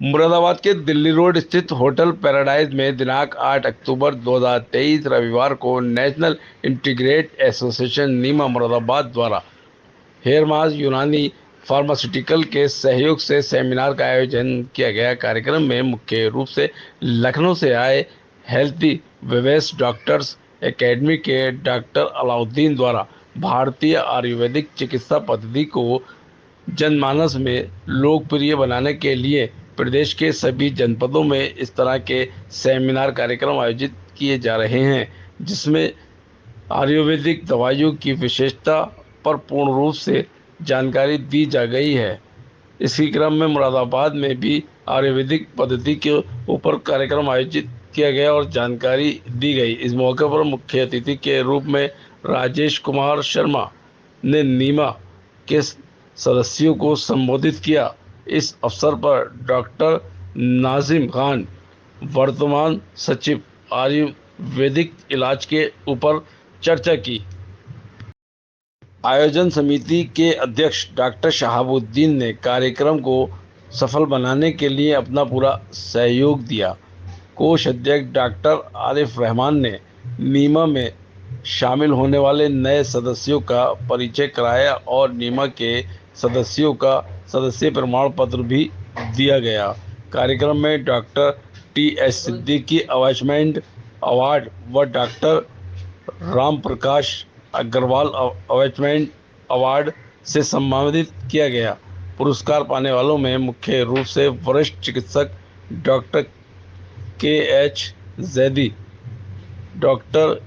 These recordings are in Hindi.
मुरादाबाद के दिल्ली रोड स्थित होटल पैराडाइज में दिनांक 8 अक्टूबर 2023 रविवार को नेशनल इंटीग्रेट एसोसिएशन नीमा मुरादाबाद द्वारा हेयरमास यूनानी फार्मास्यूटिकल के सहयोग से सेमिनार का आयोजन किया गया। कार्यक्रम में मुख्य रूप से लखनऊ से आए हेल्थी वेवेस डॉक्टर्स एकेडमी के डॉक्टर अलाउद्दीन द्वारा भारतीय आयुर्वेदिक चिकित्सा पद्धति को जनमानस में लोकप्रिय बनाने के लिए प्रदेश के सभी जनपदों में इस तरह के सेमिनार कार्यक्रम आयोजित किए जा रहे हैं, जिसमें आयुर्वेदिक दवाइयों की विशेषता पर पूर्ण रूप से जानकारी दी जा गई है। इसी क्रम में मुरादाबाद में भी आयुर्वेदिक पद्धति के ऊपर कार्यक्रम आयोजित किया गया और जानकारी दी गई। इस मौके पर मुख्य अतिथि के रूप में राजेश कुमार शर्मा ने नीमा के सदस्यों को संबोधित किया। इस अवसर पर डॉक्टर नाजिम खान, वर्तमान सचिव, आयुर्वेदिक इलाज के ऊपर चर्चा की। आयोजन समिति के अध्यक्ष डॉक्टर शहाबुद्दीन ने कार्यक्रम को सफल बनाने के लिए अपना पूरा सहयोग दिया। कोष अध्यक्ष डॉक्टर आरिफ रहमान ने नीमा में शामिल होने वाले नए सदस्यों का परिचय कराया और नीमा के सदस्यों का सदस्य प्रमाण पत्र भी दिया गया। कार्यक्रम में डॉक्टर टी.एस. सिद्दीकी अवॉइचमेंट अवार्ड व डॉक्टर राम प्रकाश अग्रवाल अवॉइचमेंट अवार्ड से सम्मानित किया गया। पुरस्कार पाने वालों में मुख्य रूप से वरिष्ठ चिकित्सक doctor K H. Zaidi, doctor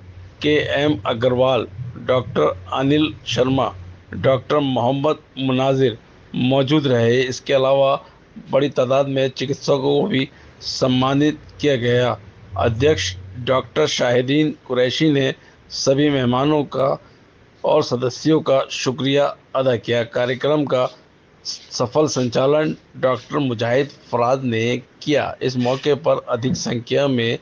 K M. Agarwal, doctor Anil Sharma, doctor Mohammad Munazir मौजूद रहे। इसके अलावा बड़ी तादाद में चिकित्सकों को भी सम्मानित किया गया। अध्यक्ष डॉक्टर शाहिदीन कुरैशी ने सभी मेहमानों का और सदस्यों का शुक्रिया अदा किया। कार्यक्रम का सफल संचालन डॉक्टर मुजाहिद फराज ने किया। इस मौके पर अधिक संख्या में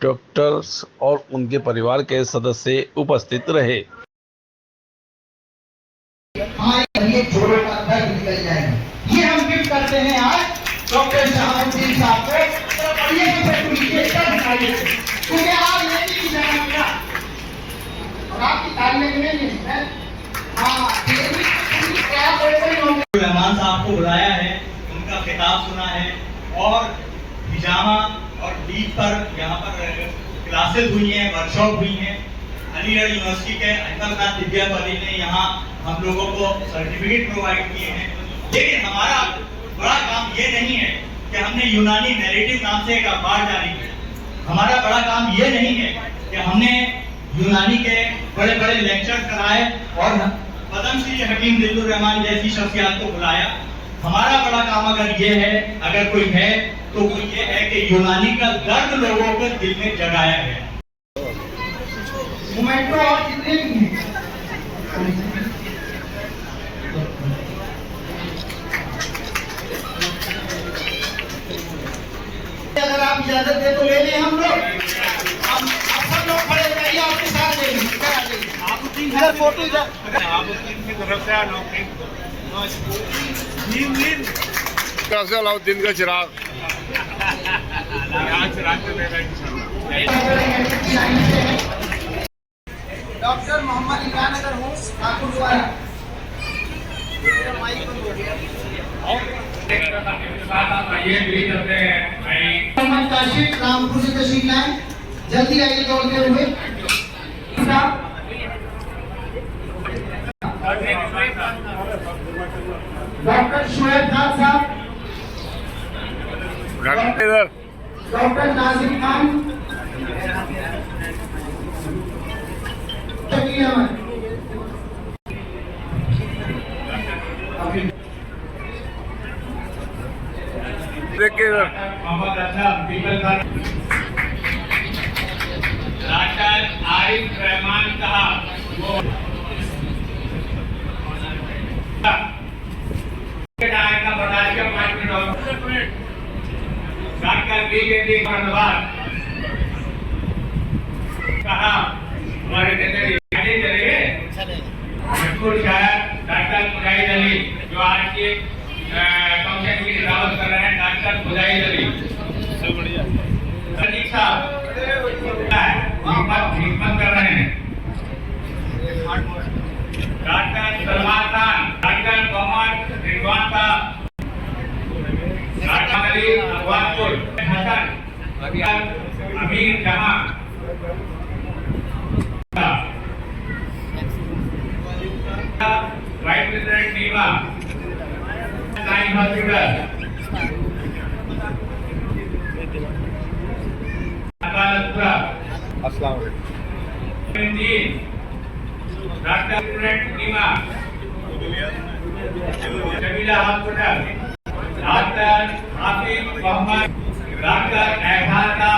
डॉक्टर्स और उनके परिवार के सदस्य उपस्थित रहे। ये हम गिफ्ट करते हैं आज डॉक्टर शहाबुद्दीन साहब को। और ये क्योंकि आप ये नहीं जाना और आपकी तारीफ नहीं है। हाँ, मेहमान साहब को बुलाया है, उनका खिताब सुना है और हिजामा और बीच पर यहाँ पर क्लासेस हुई हैं, वर्कशॉप हुई हैं। अलीगढ़ यूनिवर्सिटी के अंतरनाथ दिव्या कॉलेज ने यहाँ हम लोगों को सर्टिफिकेट प्रोवाइड किए हैं। लेकिन हमारा बड़ा काम ये नहीं है कि हमने यूनानी नैरेटिव नाम से एक अखबार जारी किया। हमारा बड़ा काम ये नहीं है कि हमने यूनानी के बड़े बड़े लेक्चर कराए और पद्मश्री हकीम दिलुर रहमान जैसी शख्सियत को बुलाया। हमारा बड़ा काम अगर ये है, अगर कोई है तो वो ये है कि यूनानी का दर्द लोगों के दिल में जगाया गया। मोमेंटो और कितने भी अगर आप इजाजत दे तो ले लें हम लोग। हम सब लोग खड़े रहिए, आपके साथ ले लें। आप इधर फोटो इधर आप की तरफ से अलाउद्दीन का चिराग डॉक्टर मोहम्मद इमरान अगर हो ठाकुर द्वारा मोहम्मद काशिफ रामपुर से तशरीफ लाए, जल्दी आइए दौड़ते हुए। डॉक्टर शुएब खान साहब, डॉक्टर नाजिम खान, डॉक्टर आरिफ रहमान साहब, डॉक्टर बी धन्यवाद कहा हमारे चलेंगे। मशहूर शायर डॉक्टर मुजाहिद अली जो आज के फंक्शन की दावत कर रहे हैं। डॉक्टर मुजाहिद नीमा साइन हॉस्पिटल अदालतपुरा अस्सलाम doctor Neema Shabeela hospital doctor Asif Mohammad doctor Ehsana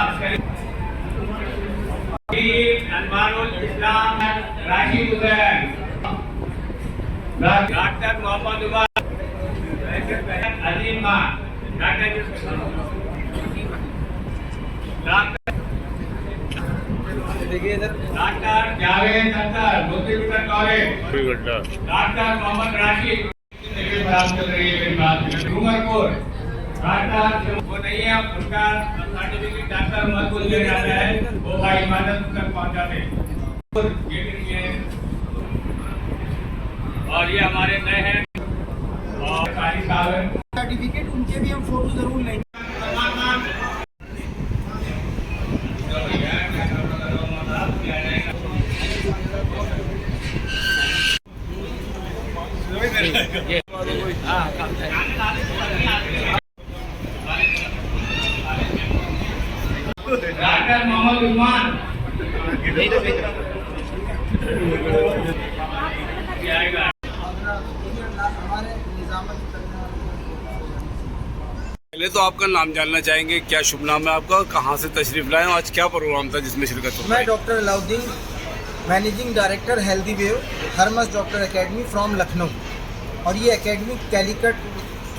Anwarul Islam Rashid Hussain doctor Mohammad Umar Azeem Khan doctor Javed Akhtar Muslim college doctor Mohammad Rashid चल रही है मेरी बात उमरपुर डॉक्टर वो नहीं है उनका सर्टिफिकेट डॉक्टर उमरपुर दिया जाता है वो भाई इमारत तक पहुंचाते और ये हमारे नए हैं और सारी साहब सर्टिफिकेट उनके भी हम फोटो जरूर लेंगे। डॉक्टर मोहम्मद उस्मान पहले तो आपका नाम जानना चाहेंगे, क्या शुभ नाम है आपका, कहाँ से तशरीफ लाए, आज क्या प्रोग्राम था जिसमें शिरकत हो? मैं doctor Alauddin, managing director healthy wave Hermes doctor academy from Lucknow, और ये एकेडमी कैलिकट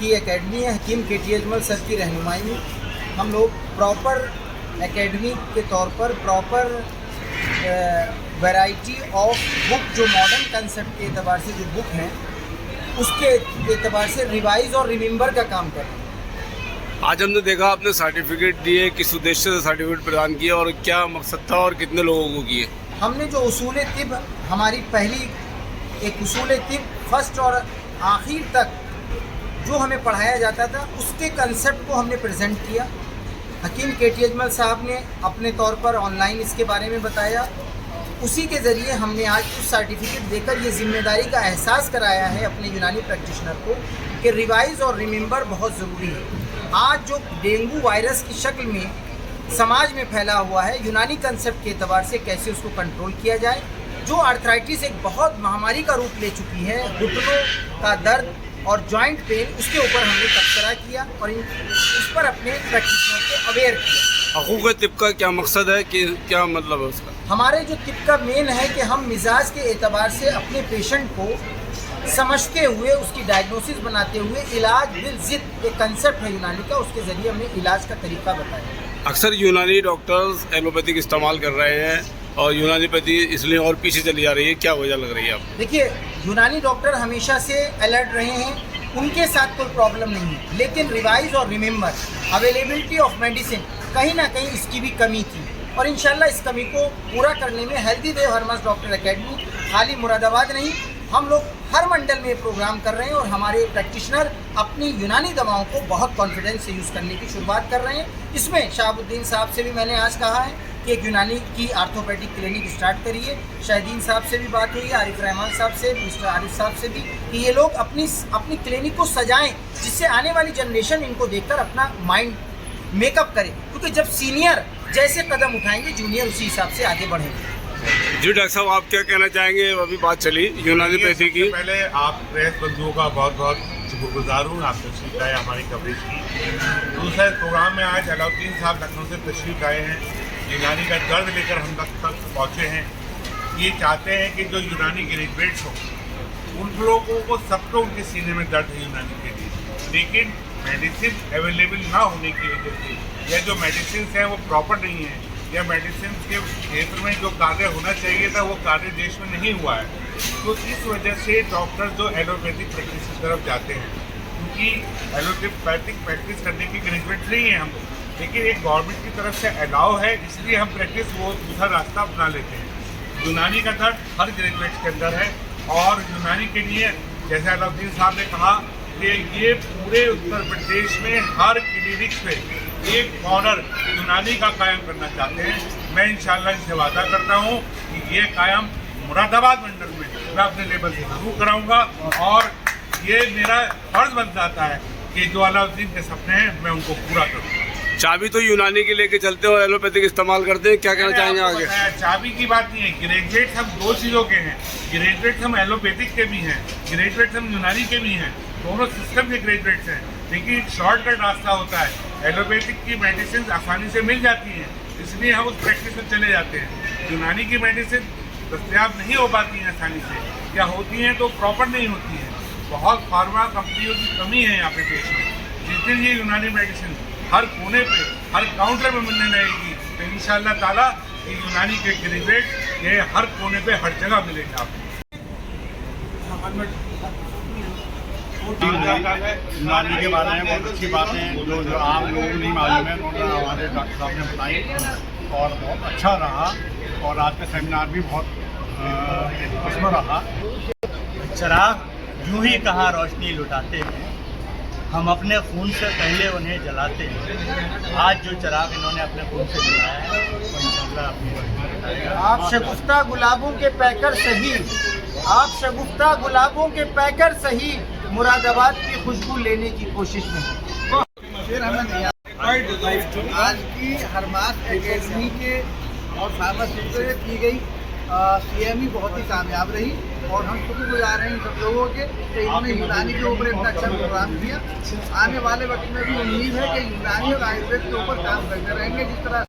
की एकेडमी है। हकीम केटी अजमल सर की रहनुमाई में हम लोग प्रॉपर एकेडमी के तौर पर प्रॉपर वैरायटी ऑफ बुक जो मॉडर्न कंसेप्ट के एतबार से जो बुक हैं उसके एतबार से रिवाइज और रिमेंबर का काम कर रहे हैं। आज हमने देखा आपने सर्टिफिकेट दिए, किस उद्देश्य से सर्टिफिकेट प्रदान किया और क्या मकसद था और कितने लोगों को किए? हमने जो उसूल तिब, हमारी पहली एक उसूल तिब फर्स्ट और आखिर तक जो हमें पढ़ाया जाता था उसके कंसेप्ट को हमने प्रेजेंट किया। हकीम केटी अजमल साहब ने अपने तौर पर ऑनलाइन इसके बारे में बताया, उसी के ज़रिए हमने आज उस सर्टिफिकेट देकर ये जिम्मेदारी का एहसास कराया है अपने यूनानी प्रैक्टिशनर को कि रिवाइज और रिमेंबर बहुत ज़रूरी है। आज जो डेंगू वायरस की शक्ल में समाज में फैला हुआ है, यूनानी कंसेप्ट के एतबार से कैसे उसको कंट्रोल किया जाए। जो आर्थराइटिस एक बहुत महामारी का रूप ले चुकी है, घुटनों का दर्द और जॉइंट पेन, उसके ऊपर हमने तबसरा किया और उस पर अपने प्रैक्टिशनर को अवेयर किया। हकूक़ तिब का क्या मकसद है, कि क्या मतलब है उसका? हमारे जो तिब का मेन है कि हम मिजाज के एतबार से अपने पेशेंट को समझते हुए उसकी डायग्नोसिस बनाते हुए इलाज बिल जिद एक कंसेप्ट है यूनानी का, उसके ज़रिए हमने इलाज का तरीका बताया। अक्सर यूनानी डॉक्टर्स एलोपैथिक इस्तेमाल कर रहे हैं और यूनानीपैथी इसलिए और पीछे चली जा रही है, क्या वजह लग रही है आपको? देखिए, यूनानी डॉक्टर हमेशा से अलर्ट रहे हैं, उनके साथ कोई प्रॉब्लम नहीं है, लेकिन रिवाइज और रिमेंबर अवेलेबिलिटी ऑफ मेडिसिन कहीं ना कहीं इसकी भी कमी थी, और इंशाल्लाह इस कमी को पूरा करने में healthy wave Hermes doctor academy खाली मुरादाबाद नहीं, हम लोग हर मंडल में प्रोग्राम कर रहे हैं और हमारे प्रैक्टिशनर अपनी यूनानी दवाओं को बहुत कॉन्फिडेंस से यूज़ करने की शुरुआत कर रहे हैं। इसमें शहाबुद्दीन साहब से भी मैंने आज कहा है कि एक यूनानी की आर्थोपेडिक क्लिनिक स्टार्ट करिए। शाहिदीन साहब से भी बात हुई, आरिफ रहमान साहब से, मिस्टर आरिफ साहब से भी, कि ये लोग अपनी क्लिनिक को सजाएं जिससे आने वाली जनरेशन इनको देखकर अपना माइंड मेकअप करे, क्योंकि जब सीनियर जैसे कदम उठाएंगे जूनियर उसी हिसाब से आगे बढ़ेंगे। जी डॉक्टर साहब, आप क्या कहना चाहेंगे? अभी बात चली यूनानीपैथी की। पहले आप प्रेस बंधुओं का बहुत बहुत शुक्रगुजार हूँ, आपने तशरीफ लाए हमारी कवरेज की। दूसरा इस प्रोग्राम में आज अलाउद्दीन साहब लखनऊ से तशरीफ आए हैं, यूनानी का दर्द लेकर हम तक पहुँचे हैं। ये चाहते हैं कि जो यूनानी ग्रेजुएट्स हो उन लोगों को सबको उनके सीने में दर्द है यूनानी के लिए, लेकिन मेडिसिन अवेलेबल ना होने की वजह से या जो मेडिसिन हैं वो प्रॉपर नहीं है, या मेडिसिन के क्षेत्र में जो कार्य होना चाहिए था वो कार्य देश में नहीं हुआ है, तो इस वजह से डॉक्टर जो एलोपैथिक प्रैक्टिस की तरफ जाते हैं, क्योंकि एलोपैथिक प्रैक्टिस करने की ग्रेजुएट नहीं है हम, लेकिन एक गवर्नमेंट की तरफ से अलाउ है, इसलिए हम प्रैक्टिस वो दूसरा रास्ता अपना लेते हैं। यूनानी का दर्द हर ग्रेजुएट के अंदर है, और यूनानी के लिए जैसे अलाउद्दीन साहब ने कहा कि ये पूरे उत्तर प्रदेश में हर क्लिनिक पे एक कॉर्नर यूनानी का कायम करना चाहते हैं। मैं इंशाल्लाह इनसे वादा करता हूँ कि ये कायम मुरादाबाद मंडल में मैं अपने लेवल से जरूर कराऊंगा, और ये मेरा फर्ज बन जाता है कि जो अलाउद्दीन के सपने हैं मैं उनको पूरा करूँ। चाबी तो यूनानी की लेके चलते हो, एलोपैथिक इस्तेमाल करते हैं, क्या कहना चाहेंगे आगे? चाबी की बात नहीं है, ग्रेजुएट हम दो चीज़ों के हैं, ग्रेजुएट हम एलोपैथिक के भी हैं, ग्रेजुएट हम यूनानी के भी हैं, दोनों सिस्टम के ग्रेजुएट्स हैं। लेकिन एक शॉर्टकट रास्ता होता है, एलोपैथिक की मेडिसिन आसानी से मिल जाती हैं, इसलिए हम उस प्रैक्टिस में चले जाते हैं। यूनानी की मेडिसिन दस्तियाब नहीं हो पाती हैं आसानी से, या होती हैं तो प्रॉपर नहीं होती हैं। बहुत फार्मा कंपनियों की कमी है यहाँ पे देश में। जिस दिन ये यूनानी मेडिसिन हर कोने पे, हर काउंटर में मिलने लगेगी तो इंशाअल्लाह ताला ये यूनानी के ग्रेजुएट ये हर कोने पे हर जगह मिलेंगे आपको। यूनानी के बारे में बहुत अच्छी बातें जो आम लोगों को नहीं मालूम है उन्होंने हमारे डॉक्टर साहब ने बताई और बहुत अच्छा रहा। और आज का सेमिनार भी बहुत उसमें रहा। चिराग यूं ही कहाँ रोशनी लुटाते हैं, हम अपने खून से पहले उन्हें जलाते हैं। आज जो चिराग इन्होंने अपने खून से जलाया है वो इंशाअल्लाह अपनी रोशनी लुटाएगा। आप शगुफ्ता गुलाबों के पैकर सही, आप शगुफ्ता गुलाबों के पैकर सही, मुरादाबाद की खुशबू लेने की कोशिश में। फिर हमें आज की हरमास एकेडमी के और फार्मास्यूटिकल से की गई CME बहुत ही कामयाब रही और हम शुक्रगुजार हैं इन सब लोगों के कि इन्होंने यूनानी के ऊपर इतना अच्छा प्रोग्राम किया। आने वाले वक्त में भी उम्मीद है कि यूनानी और आयुर्वेद के ऊपर काम करते रहेंगे। जिस तरह